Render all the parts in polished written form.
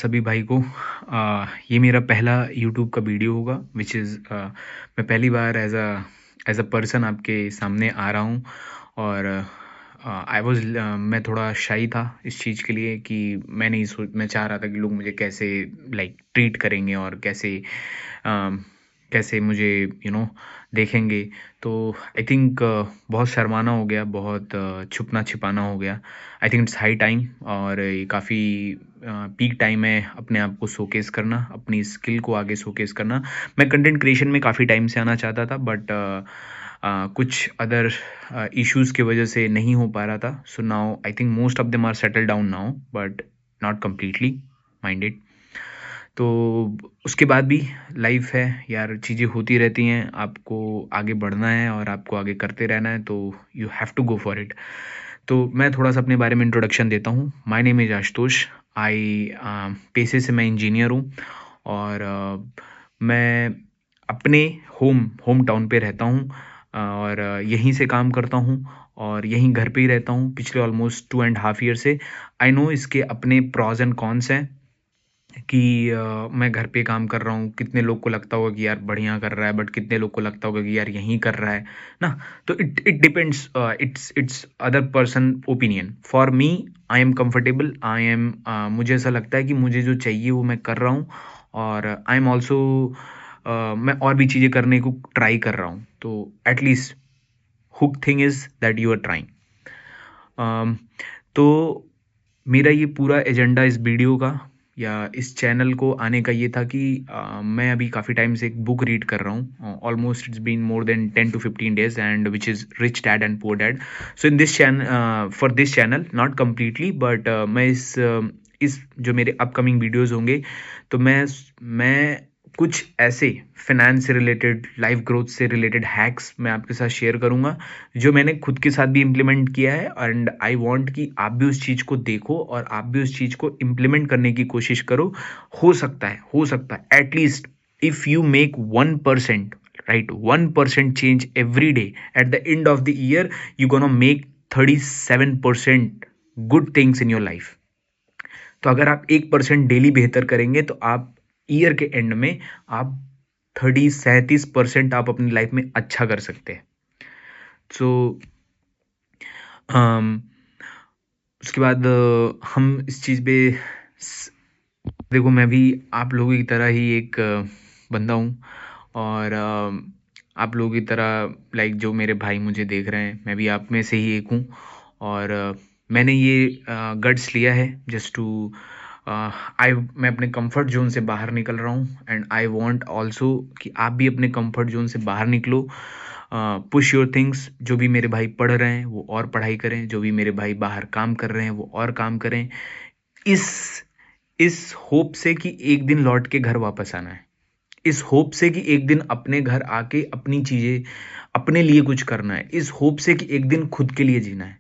सभी भाई को ये मेरा पहला यूट्यूब का वीडियो होगा विच इज़ मैं पहली बार एज अ पर्सन आपके सामने आ रहा हूँ। और मैं थोड़ा शाई था इस चीज़ के लिए कि मैं चाह रहा था कि लोग मुझे कैसे लाइक ट्रीट करेंगे और कैसे मुझे देखेंगे। तो आई थिंक बहुत शर्माना हो गया, बहुत छुपना छिपाना हो गया। आई थिंक इट्स हाई टाइम और ये काफ़ी पीक टाइम है अपने आप को शोकेस करना, अपनी स्किल को आगे शोकेस करना। मैं कंटेंट क्रिएशन में काफ़ी टाइम से आना चाहता था, बट कुछ अदर इश्यूज़ की वजह से नहीं हो पा रहा था। So now I think most of them are settle down now, but not completely minded. तो उसके बाद भी लाइफ है यार, चीज़ें होती रहती हैं, आपको आगे बढ़ना है और आपको आगे करते रहना है, तो you have to go for it. तो मैं थोड़ा सा अपने बारे में इंट्रोडक्शन देता हूँ। My name is Ashutosh. पेशे से मैं इंजीनियर हूँ और मैं अपने होम टाउन पे रहता हूँ और यहीं से काम करता हूँ और यहीं घर पे ही रहता हूँ पिछले ऑलमोस्ट 2.5 ईयर से। आई नो इसके अपने प्रॉज एंड कॉन्स हैं कि मैं घर पे काम कर रहा हूँ, कितने लोग को लगता होगा कि यार बढ़िया कर रहा है, बट कितने लोग को लगता होगा कि यार यहीं कर रहा है ना। तो it it depends, it's other person opinion. For me, I am comfortable, मुझे ऐसा लगता है कि मुझे जो चाहिए वो मैं कर रहा हूँ और आई एम ऑल्सो मैं और भी चीज़ें करने को ट्राई कर रहा हूँ। तो at least hook thing is that you are trying. तो मेरा ये एजेंडा इस वीडियो का या इस चैनल को आने का ये था कि मैं अभी काफ़ी टाइम से एक बुक रीड कर रहा हूँ। Almost it's been more than 10 to 15 days and which is rich dad and poor dad. So in this channel, for this channel, not completely, but मैं इस जो मेरे अपकमिंग वीडियोज़ होंगे, तो मैं कुछ ऐसे फाइनेंस से रिलेटेड, लाइफ ग्रोथ से रिलेटेड हैक्स मैं आपके साथ शेयर करूँगा जो मैंने खुद के साथ भी इम्प्लीमेंट किया है। एंड आई वांट कि आप भी उस चीज़ को देखो और आप भी उस चीज़ को इम्प्लीमेंट करने की कोशिश करो। हो सकता है at least if you make 1%, right, 1% change every day, at the end of the year you gonna make 37% good things in your life. तो अगर आप 1% डेली बेहतर करेंगे तो आप ईयर के एंड में आप 37% आप अपनी लाइफ में अच्छा कर सकते हैं। सो उसके बाद हम इस चीज़ पे देखो, मैं भी आप लोगों की तरह ही एक बंदा हूँ और आप लोगों की तरह, लाइक जो मेरे भाई मुझे देख रहे हैं, मैं भी आप में से ही एक हूँ। और मैंने ये गट्स लिया है जस्ट टू मैं अपने कंफर्ट जोन से बाहर निकल रहा हूँ एंड आई वांट आल्सो कि आप भी अपने कंफर्ट जोन से बाहर निकलो। Push your things. जो भी मेरे भाई पढ़ रहे हैं वो और पढ़ाई करें, जो भी मेरे भाई बाहर काम कर रहे हैं वो और काम करें, इस इस होप से कि एक दिन लौट के घर वापस आना है, इस होप से कि एक दिन अपने घर आके अपनी चीज़ें, अपने लिए कुछ करना है, इस होप से कि एक दिन खुद के लिए जीना है।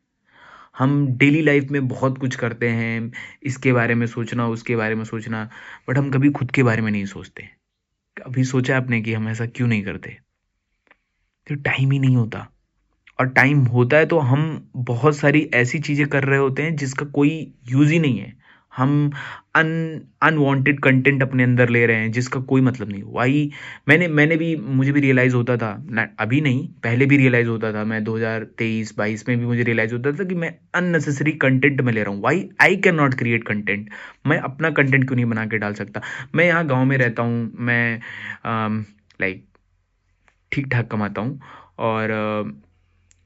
हम डेली लाइफ में बहुत कुछ करते हैं, इसके बारे में सोचना, उसके बारे में सोचना, बट हम कभी खुद के बारे में नहीं सोचते। कभी सोचा आपने कि हम ऐसा क्यों नहीं करते? तो टाइम ही नहीं होता। और टाइम होता है तो हम बहुत सारी ऐसी चीज़ें कर रहे होते हैं जिसका कोई यूज़ ही नहीं है। हम अन अनवांटेड कंटेंट अपने अंदर ले रहे हैं जिसका कोई मतलब नहीं। वाई मैंने भी, मुझे भी रियलाइज़ होता था ना, अभी नहीं, पहले भी रियलाइज़ होता था। मैं 2023-22 में भी मुझे रियलाइज़ होता था कि मैं अननेसेसरी कंटेंट में ले रहा हूँ। Why I can not create content? मैं अपना कंटेंट क्यों नहीं बना के डाल सकता? मैं यहाँ गाँव में रहता हूँ, मैं लाइक ठीक ठाक कमाता हूँ और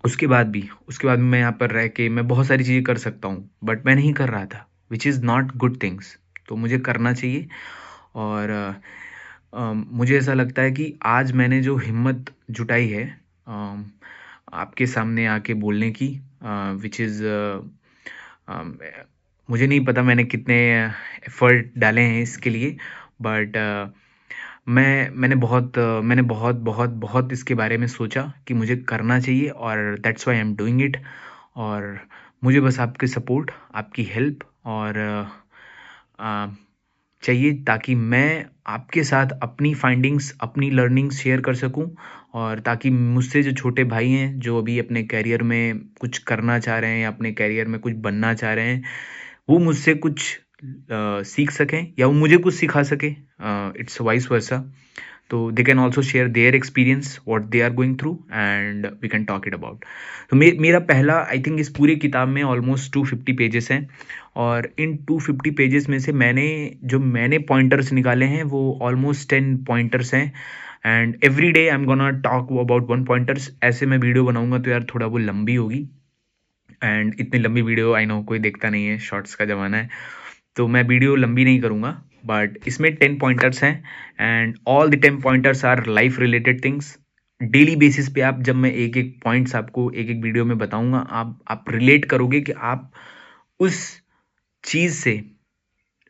उसके बाद मैं यहाँ पर रह के मैं बहुत सारी चीज़ें कर सकता हूँ, बट मैं नहीं कर रहा था, which is not good things. तो मुझे करना चाहिए। और मुझे ऐसा लगता है कि आज मैंने जो हिम्मत जुटाई है आपके सामने आके बोलने की, विच इज़ मुझे नहीं पता मैंने कितने एफर्ट डाले हैं इसके लिए, बट मैंने बहुत बहुत बहुत इसके बारे में सोचा कि मुझे करना चाहिए और that's why I am doing it. और मुझे बस आपकी सपोर्ट, आपकी हेल्प और अ, चाहिए ताकि मैं आपके साथ अपनी फाइंडिंग्स, अपनी लर्निंग्स शेयर कर सकूं और ताकि मुझसे जो छोटे भाई हैं जो अभी अपने करियर में कुछ करना चाह रहे हैं या अपने करियर में कुछ बनना चाह रहे हैं, वो मुझसे कुछ सीख सकें या वो मुझे कुछ सिखा सके, इट्स वाइस वर्सा। तो they can also share their experience what they are going through and we can talk it about. तो मेरा पहला, आई थिंक इस पूरी किताब में ऑलमोस्ट 250 पेजेस हैं, और इन 250 पेजेस में से मैंने पॉइंटर्स निकाले हैं वो ऑलमोस्ट 10 पॉइंटर्स हैं। And every day I am gonna talk about 1 pointers. ऐसे मैं वीडियो बनाऊंगा तो यार थोड़ा वो लंबी होगी, एंड इतनी लंबी वीडियो आई नो कोई देखता नहीं है, शॉर्ट्स का ज़माना है, तो मैं वीडियो लंबी नहीं करूँगा। बट इसमें 10 पॉइंटर्स हैं, and all the 10 pointers our life related things. Daily basis पे आप, जब मैं एक एक पॉइंट्स आपको एक एक वीडियो में बताऊंगा, आप रिलेट करोगे कि आप उस चीज़ से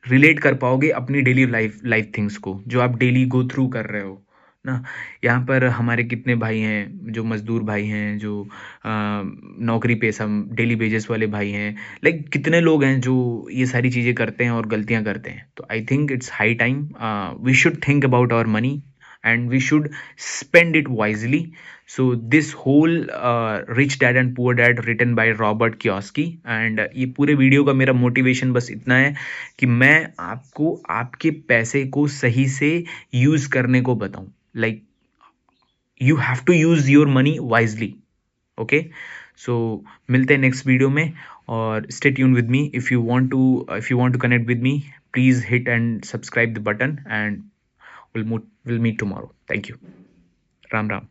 रिलेट कर पाओगे अपनी डेली लाइफ लाइफ थिंग्स को, जो आप डेली गो थ्रू कर रहे हो ना। यहाँ पर हमारे कितने भाई हैं जो मजदूर भाई हैं, जो नौकरी पेशा डेली बेजेस वाले भाई हैं, लाइक कितने लोग हैं जो ये सारी चीज़ें करते हैं और गलतियाँ करते हैं। तो I think it's high time we should think about our money and we should spend it wisely. So this whole rich dad and poor dad written by Robert Kiyosaki, and ये पूरे वीडियो का मेरा motivation बस इतना है कि मैं आपको आपके पैसे को सही से यूज करने को बताऊं। Like you have to use your money wisely. Okay, so मिलते हैं नेक्स्ट वीडियो में, और stay tune with me. If you want to connect with me, please hit and subscribe the button, and we'll meet tomorrow. Thank you. Ram Ram.